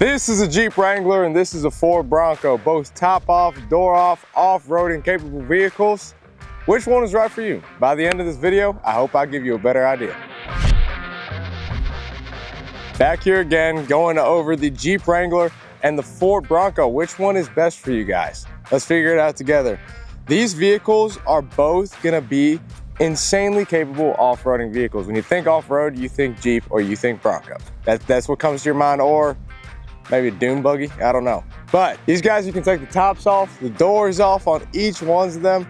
This is a Jeep Wrangler and this is a Ford Bronco, both top off, door off, off-roading capable vehicles. Which one is right for you? By the end of this video, I hope I give you a better idea. Back here again, going over the Jeep Wrangler and the Ford Bronco. Which one is best for you guys? Let's figure it out together. These vehicles are both gonna be insanely capable off-roading vehicles. When you think off-road, you think Jeep or you think Bronco. That's what comes to your mind, or maybe a dune buggy, I don't know. But these guys, you can take the tops off, the doors off on each one of them,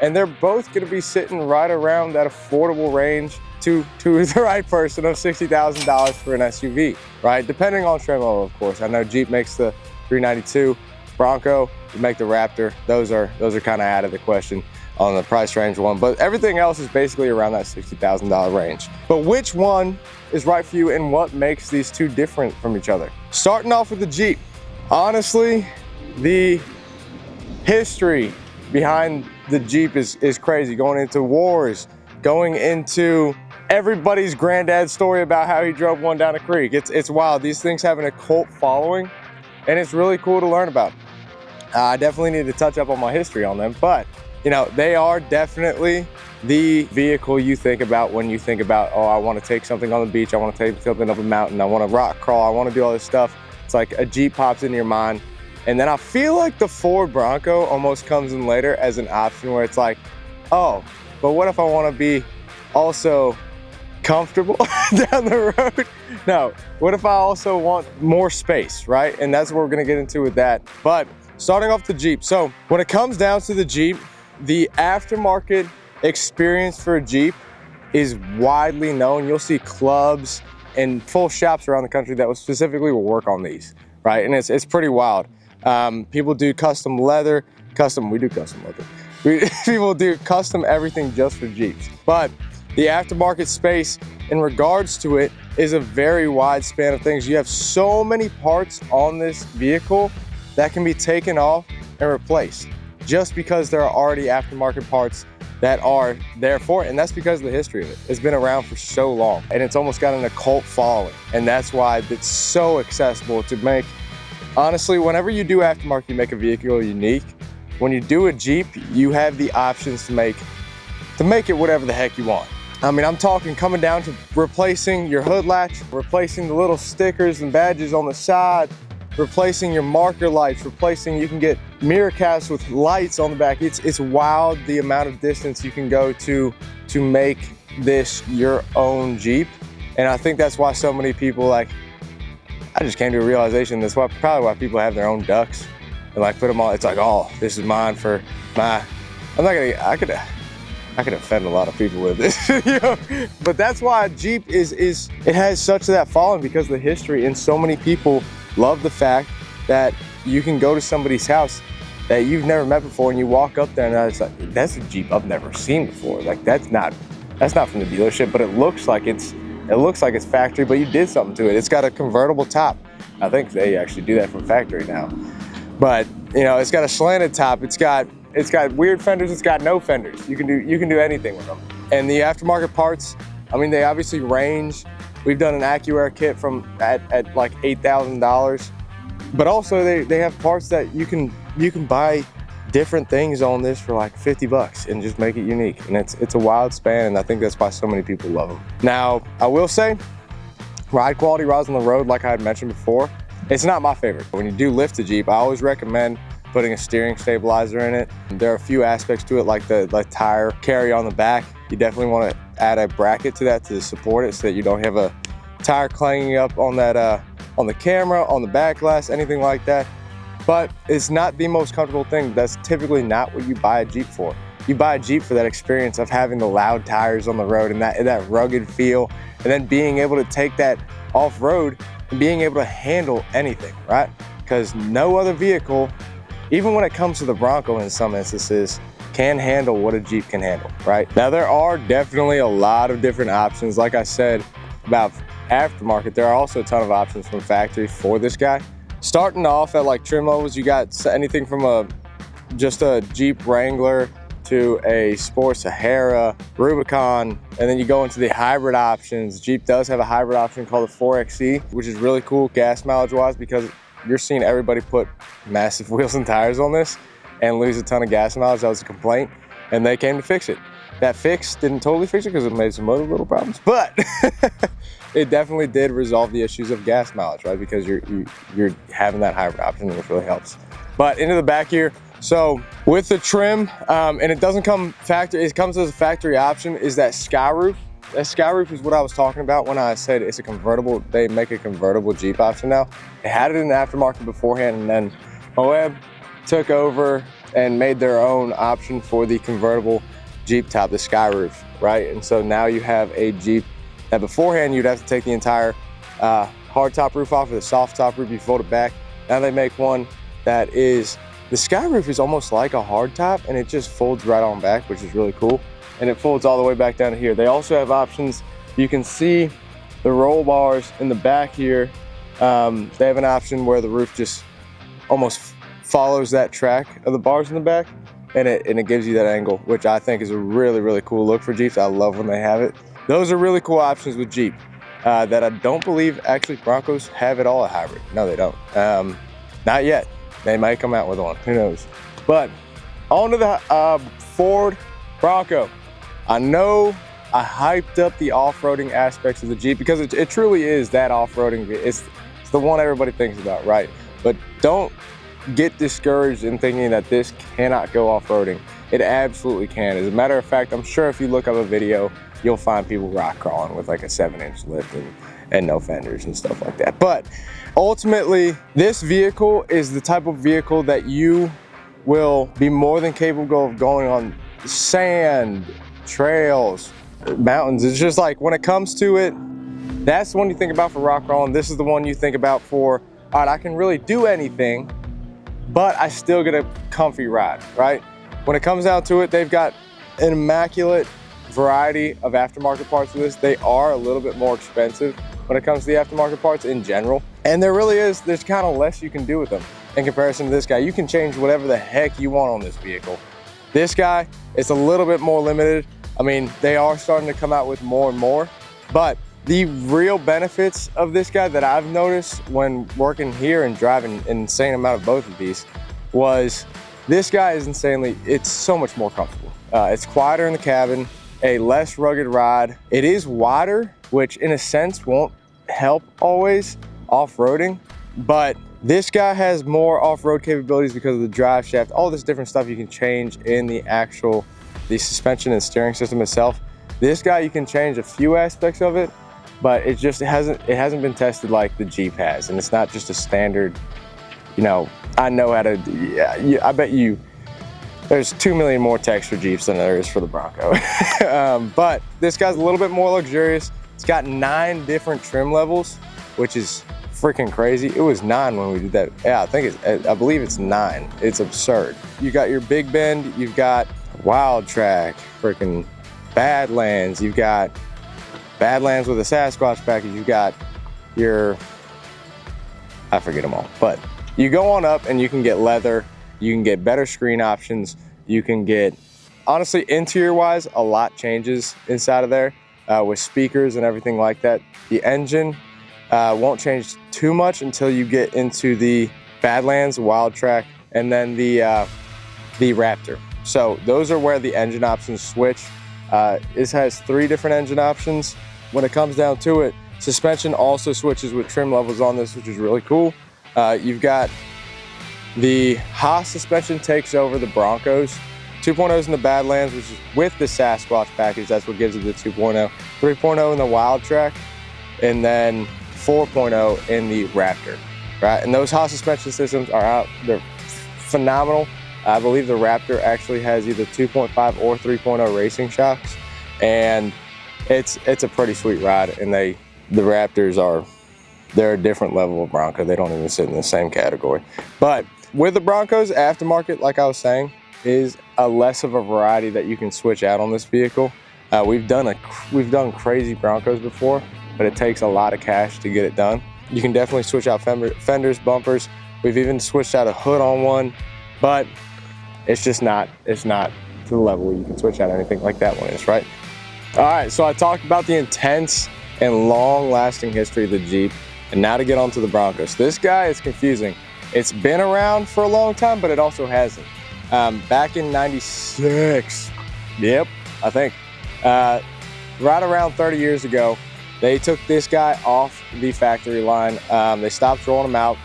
and they're both gonna be sitting right around that affordable range to the right person of $60,000 for an SUV, right? Depending on trim level, of course. I know Jeep makes the 392, Bronco, you make the Raptor. Those are kind of out of the question on the price range one, but everything else is basically around that $60,000 range. But which one is right for you and what makes these two different from each other? Starting off with the Jeep. Honestly, the history behind the Jeep is crazy. Going into wars, going into everybody's granddad's story about how he drove one down a creek. It's wild. These things having a cult following, and it's really cool to learn about. I definitely need to touch up on my history on them, but you know, they are definitely the vehicle you think about when you think about, oh, I want to take something on the beach, I want to take something up a mountain, I want to rock crawl, I want to do all this stuff. It's like a Jeep pops into your mind. And then I feel like the Ford Bronco almost comes in later as an option where it's like, oh, but what if I want to be also comfortable down the road? No, what if I also want more space, right? And that's what we're going to get into with that. But starting off the Jeep. So when it comes down to the Jeep, the aftermarket experience for a Jeep is widely known. You'll see clubs and full shops around the country that specifically will work on these, right? And it's pretty wild. People do custom leather, we do custom leather. People do custom everything just for Jeeps. But the aftermarket space in regards to it is a very wide span of things. You have so many parts on this vehicle that can be taken off and replaced, just because there are already aftermarket parts that are there for it. And that's because of the history of it. It's been around for so long and it's almost got an occult following. And that's why it's so accessible to make. Honestly, whenever you do aftermarket, you make a vehicle unique. When you do a Jeep, you have the options to make it whatever the heck you want. I mean, I'm talking coming down to replacing your hood latch, replacing the little stickers and badges on the side, replacing your marker lights, you can get mirror caps with lights on the back. It's wild the amount of distance you can go to make this your own Jeep. And I think that's why so many people, like, I just came to a realization, that's probably why people have their own ducks and like put them all, it's like, oh, this is mine for my, I could offend a lot of people with this, you know? But that's why Jeep it has such that following, because of the history, and so many people love the fact that you can go to somebody's house that you've never met before and you walk up there and it's like, that's a Jeep I've never seen before. Like that's not from the dealership, but it looks like it's factory, but you did something to it. It's got a convertible top. I think they actually do that from factory now. But you know, it's got a slanted top. It's got weird fenders. It's got no fenders. You can do anything with them. And the aftermarket parts, I mean, they obviously range. We've done an AccuAir kit at like $8,000, but also they have parts that you can buy different things on this for like 50 bucks and just make it unique. And it's a wild span, and I think that's why so many people love them. Now, I will say, ride quality, rides on the road, like I had mentioned before, it's not my favorite. When you do lift a Jeep, I always recommend putting a steering stabilizer in it. There are a few aspects to it, like the tire carry on the back. You definitely want to add a bracket to that to support it so that you don't have a tire clanging up on that on the camera, on the back glass, anything like that. But it's not the most comfortable thing. That's typically not what you buy a Jeep for. You buy a Jeep for that experience of having the loud tires on the road and that rugged feel, and then being able to take that off-road and being able to handle anything, right? Because no other vehicle, even when it comes to the Bronco in some instances, can handle what a Jeep can handle, right? Now, there are definitely a lot of different options. Like I said about aftermarket, there are also a ton of options from factory for this guy. Starting off at like trim levels, you got anything from just a Jeep Wrangler to a Sport Sahara, Rubicon, and then you go into the hybrid options. Jeep does have a hybrid option called the 4XE, which is really cool gas mileage wise, because you're seeing everybody put massive wheels and tires on this and lose a ton of gas mileage. That was a complaint, and they came to fix it. That fix didn't totally fix it because it made some other little problems, but it definitely did resolve the issues of gas mileage, right? Because you're having that hybrid option, which really helps. But into the back here, so with the trim, and it doesn't come factory, it comes as a factory option, is that sky roof. That sky roof is what I was talking about when I said it's a convertible. They make a convertible Jeep option now. They had it in the aftermarket beforehand, and then Moab took over and made their own option for the convertible Jeep top, the sky roof, right? And so now you have a Jeep that beforehand you'd have to take the entire hard top roof off, or the soft top roof, you fold it back. Now they make one that is, the sky roof is almost like a hard top, and it just folds right on back, which is really cool. And it folds all the way back down to here. They also have options. You can see the roll bars in the back here. They have an option where the roof just almost follows that track of the bars in the back, and it gives you that angle, which I think is a really, really cool look for Jeeps. I love when they have it. Those are really cool options with Jeep that I don't believe actually Broncos have at all a hybrid. No, they don't. Not yet. They might come out with one, who knows. But on to the Ford Bronco. I know I hyped up the off-roading aspects of the Jeep because it truly is that off-roading. It's the one everybody thinks about, right? But don't get discouraged in thinking that this cannot go off-roading. It absolutely can. As a matter of fact, I'm sure if you look up a video, you'll find people rock crawling with like a 7-inch lift and no fenders and stuff like that. But ultimately, this vehicle is the type of vehicle that you will be more than capable of going on sand, trails, mountains. It's just like, when it comes to it, that's the one you think about for rock crawling. This is the one you think about for, all right, I can really do anything, but I still get a comfy ride, right? When it comes down to it, they've got an immaculate variety of aftermarket parts for this. They are a little bit more expensive when it comes to the aftermarket parts in general. And there really is, there's kind of less you can do with them in comparison to this guy. You can change whatever the heck you want on this vehicle. This guy, it's a little bit more limited. I mean, they are starting to come out with more and more, but the real benefits of this guy that I've noticed when working here and driving an insane amount of both of these was this guy is it's so much more comfortable. It's quieter in the cabin, a less rugged ride. It is wider, which in a sense won't help always off-roading, but this guy has more off-road capabilities because of the drive shaft, all this different stuff you can change in the suspension and steering system itself. This guy, you can change a few aspects of it, but it hasn't been tested like the Jeep has, and it's not just a standard, you know, I know how to, yeah, I bet you there's 2 million more texture Jeeps than there is for the Bronco. But this guy's a little bit more luxurious. It's got 9 different trim levels, which is freaking crazy. It was 9 when we did that. Yeah, I believe it's 9. It's absurd. You got your Big Bend, you've got Wild Track, freaking Badlands, you've got Badlands with a Sasquatch package, you've got your, I forget them all, but you go on up and you can get leather, you can get better screen options, you can get, honestly, interior wise, a lot changes inside of there with speakers and everything like that. The engine won't change too much until you get into the Badlands, Wild Track, and then the Raptor. So those are where the engine options switch. This has 3 different engine options. When it comes down to it, suspension also switches with trim levels on this, which is really cool. You've got the Haas suspension takes over the Broncos. 2.0's in the Badlands, which is with the Sasquatch package. That's what gives it the 2.0. 3.0 in the Wild Track, and then 4.0 in the Raptor, right? And those Haas suspension systems are out. They're phenomenal. I believe the Raptor actually has either 2.5 or 3.0 racing shocks, and it's a pretty sweet ride. And the Raptors they're a different level of Bronco. They don't even sit in the same category. But with the Broncos, aftermarket, like I was saying, is a less of a variety that you can switch out on this vehicle. We've done crazy Broncos before, but it takes a lot of cash to get it done. You can definitely switch out fenders, bumpers. We've even switched out a hood on one, but it's not to the level where you can switch out anything like that one is, right? All right, so I talked about the intense and long-lasting history of the Jeep, and now to get onto the Broncos. This guy is confusing. It's been around for a long time, but it also hasn't. Back in '96, yep, I think, right around 30 years ago, they took this guy off the factory line. They stopped rolling him out,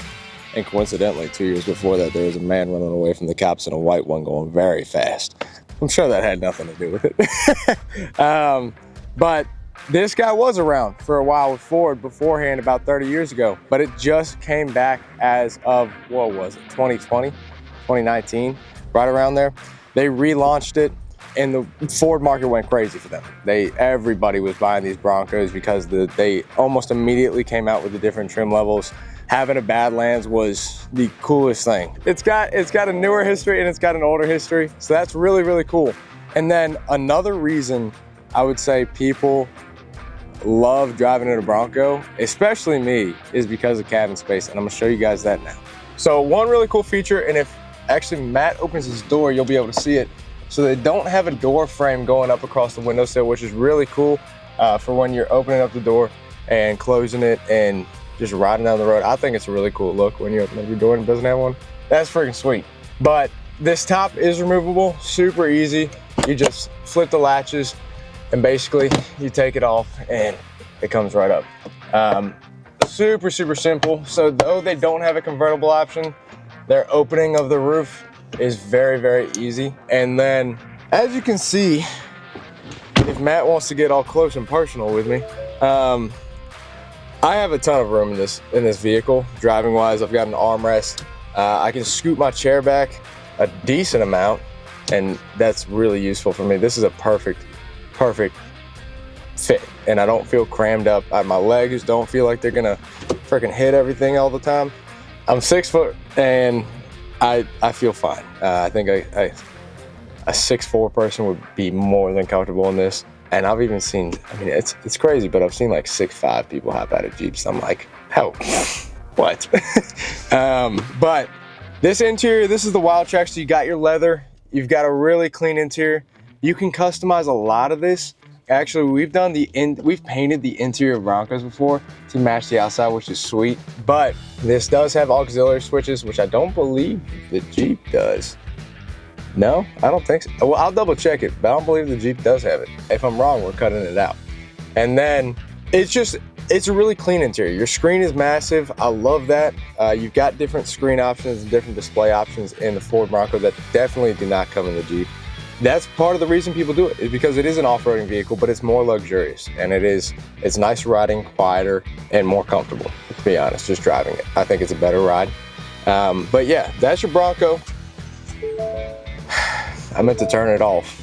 and coincidentally, 2 years before that, there was a man running away from the cops in a white one going very fast. I'm sure that had nothing to do with it. But this guy was around for a while with Ford beforehand, about 30 years ago, but it just came back as of, what was it, 2020, 2019, right around there. They relaunched it, and the Ford market went crazy for them. Everybody was buying these Broncos because they almost immediately came out with the different trim levels. Having a Badlands was the coolest thing. It's got a newer history and it's got an older history, so that's really, really cool. And then another reason I would say people love driving in a Bronco, especially me, is because of cabin space, and I'm gonna show you guys that now. So one really cool feature, and if actually Matt opens his door, you'll be able to see it. So they don't have a door frame going up across the windowsill, which is really cool for when you're opening up the door and closing it and just riding down the road. I think it's a really cool look when you open up your door and it doesn't have one. That's freaking sweet. But this top is removable, super easy. You just flip the latches and basically you take it off and it comes right up. Super, super simple. So though they don't have a convertible option, their opening of the roof is very, very easy. And then as you can see, if Matt wants to get all close and personal with me, I have a ton of room in this vehicle. Driving wise, I've got an armrest. I can scoot my chair back a decent amount, and that's really useful for me. This is a perfect fit, and I don't feel crammed up. My legs don't feel like they're gonna freaking hit everything all the time. I'm 6 foot and I feel fine. I think a 6'4" person would be more than comfortable in this. And I've even seen, I mean, it's crazy, but I've seen like 6'5" people hop out of Jeeps. I'm like, how, what? But this interior, this is the Wild Track. So you got your leather, you've got a really clean interior. You can customize a lot of this. Actually, we've painted the interior of Broncos before to match the outside, which is sweet. But this does have auxiliary switches, which I don't believe the Jeep does. No, I don't think so. Well, I'll double check it, but I don't believe the Jeep does have it. If I'm wrong, we're cutting it out. And then it's a really clean interior. Your screen is massive. I love that. You've got different screen options and different display options in the Ford Bronco that definitely do not come in the Jeep. That's part of the reason people do it, is because it is an off-roading vehicle, but it's more luxurious, and it's nice riding, quieter, and more comfortable, to be honest, just driving it. I think it's a better ride. But yeah, that's your Bronco. I meant to turn it off.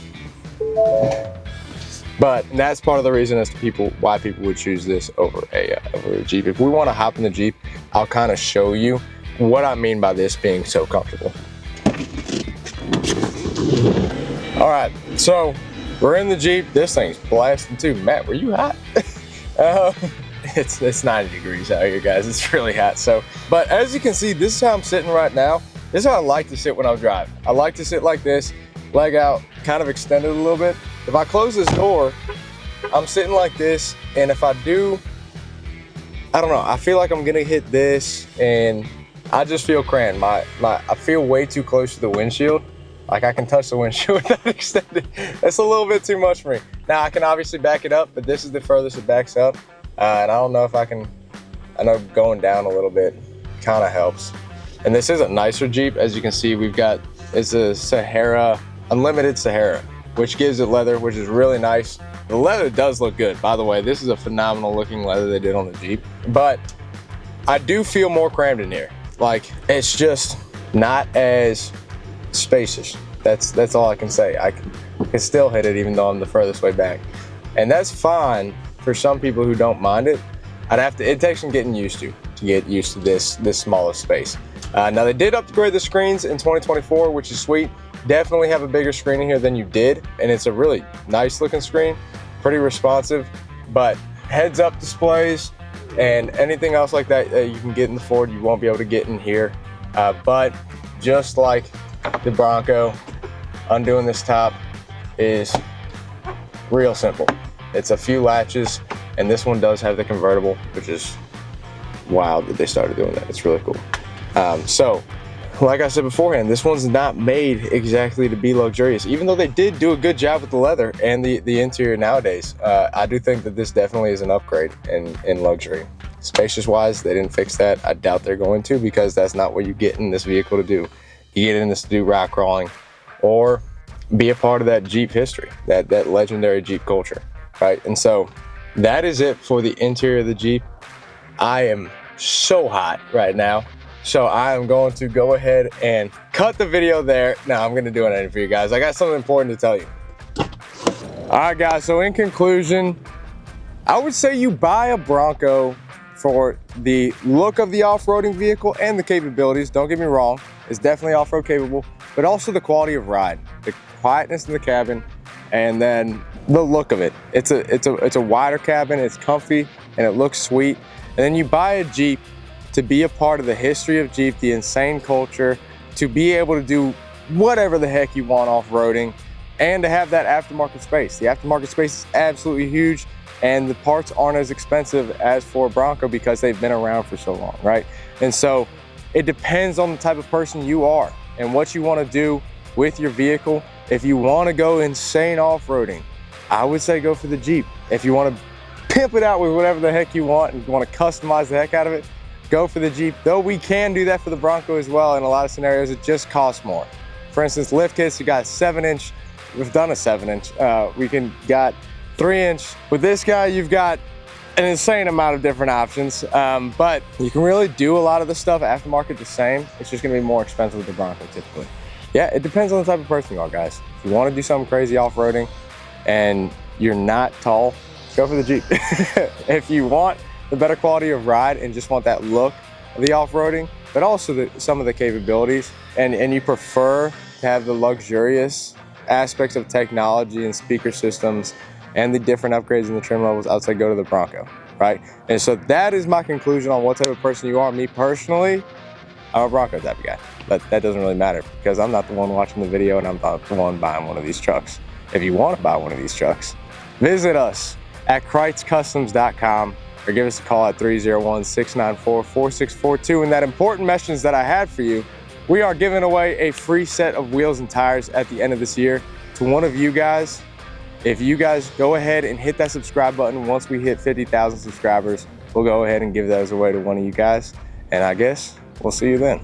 But that's part of the reason as to why people would choose this over a Jeep. If we want to hop in the Jeep, I'll kind of show you what I mean by this being so comfortable. All right, so we're in the Jeep. This thing's blasting too. Matt, were you hot? It's 90 degrees out here, guys. It's really hot. So, but as you can see, this is how I'm sitting right now. This is how I like to sit when I'm driving. I like to sit like this, leg out, kind of extended a little bit. If I close this door, I'm sitting like this, and if I do, I don't know, I feel like I'm gonna hit this, and I just feel cramped. I feel way too close to the windshield. Like I can touch the windshield without extending. That's a little bit too much for me. Now I can obviously back it up, but this is the furthest it backs up. And I don't know if I know going down a little bit kind of helps. And this is a nicer Jeep. As you can see, it's a Sahara, Unlimited Sahara, which gives it leather, which is really nice. The leather does look good. By the way, this is a phenomenal looking leather they did on the Jeep. But I do feel more crammed in here. Like it's just not as spacious. That's all I can say. I can still hit it even though I'm the furthest way back. And that's fine for some people who don't mind it. It takes some getting used to get used to this smaller space. Now they did upgrade the screens in 2024, which is sweet. Definitely have a bigger screen in here than you did, and it's a really nice looking screen, pretty responsive. But heads up displays and anything else like that you can get in the Ford, you won't be able to get in here. But just like the Bronco, undoing this top, is real simple. It's a few latches, and this one does have the convertible, which is wild that they started doing that. It's really cool. So like I said beforehand, this one's not made exactly to be luxurious, even though they did do a good job with the leather and the interior nowadays. I do think that this definitely is an upgrade in luxury. Spacious wise, they didn't fix that. I doubt they're going to, because that's not what you get in this vehicle to do. You get in this to do rock crawling or be a part of that Jeep history, that legendary Jeep culture, right? And so that is it for the interior of the Jeep. I am so hot right now, so I am going to go ahead and cut the video there. Now I'm gonna do an edit for you guys. I got something important to tell you. All right, guys, so in conclusion, I would say you buy a Bronco for the look of the off-roading vehicle and the capabilities. Don't get me wrong, it's definitely off-road capable, but also the quality of ride, the quietness in the cabin, and then the look of it. It's a wider cabin, it's comfy, and it looks sweet. And then you buy a Jeep to be a part of the history of Jeep, the insane culture, to be able to do whatever the heck you want off-roading, and to have that aftermarket space. The aftermarket space is absolutely huge, and the parts aren't as expensive as Ford Bronco because they've been around for so long, right? And so it depends on the type of person you are and what you want to do with your vehicle. If you want to go insane off-roading, I would say go for the Jeep. If you want to pimp it out with whatever the heck you want and you want to customize the heck out of it, go for the Jeep. Though we can do that for the Bronco as well. In a lot of scenarios, it just costs more. For instance, lift kits, you got 7-inch. We've done a 7-inch. We got 3-inch. With this guy, you've got an insane amount of different options, but you can really do a lot of the stuff aftermarket the same. It's just gonna be more expensive with the Bronco typically. Yeah, it depends on the type of person you are, guys. If you want to do something crazy off-roading and you're not tall, go for the Jeep. If you want the better quality of ride and just want that look of the off-roading, but also some of the capabilities, and you prefer to have the luxurious aspects of technology and speaker systems and the different upgrades in the trim levels, I would say go to the Bronco, right? And so that is my conclusion on what type of person you are. Me personally, I'm a Bronco type of guy, but that doesn't really matter because I'm not the one watching the video and I'm not the one buying one of these trucks. If you want to buy one of these trucks, visit us at KreitzCustoms.com or give us a call at 301-694-4642. And that important message that I had for you, we are giving away a free set of wheels and tires at the end of this year to one of you guys. If you guys go ahead and hit that subscribe button, once we hit 50,000 subscribers, we'll go ahead and give those away to one of you guys. And I guess we'll see you then.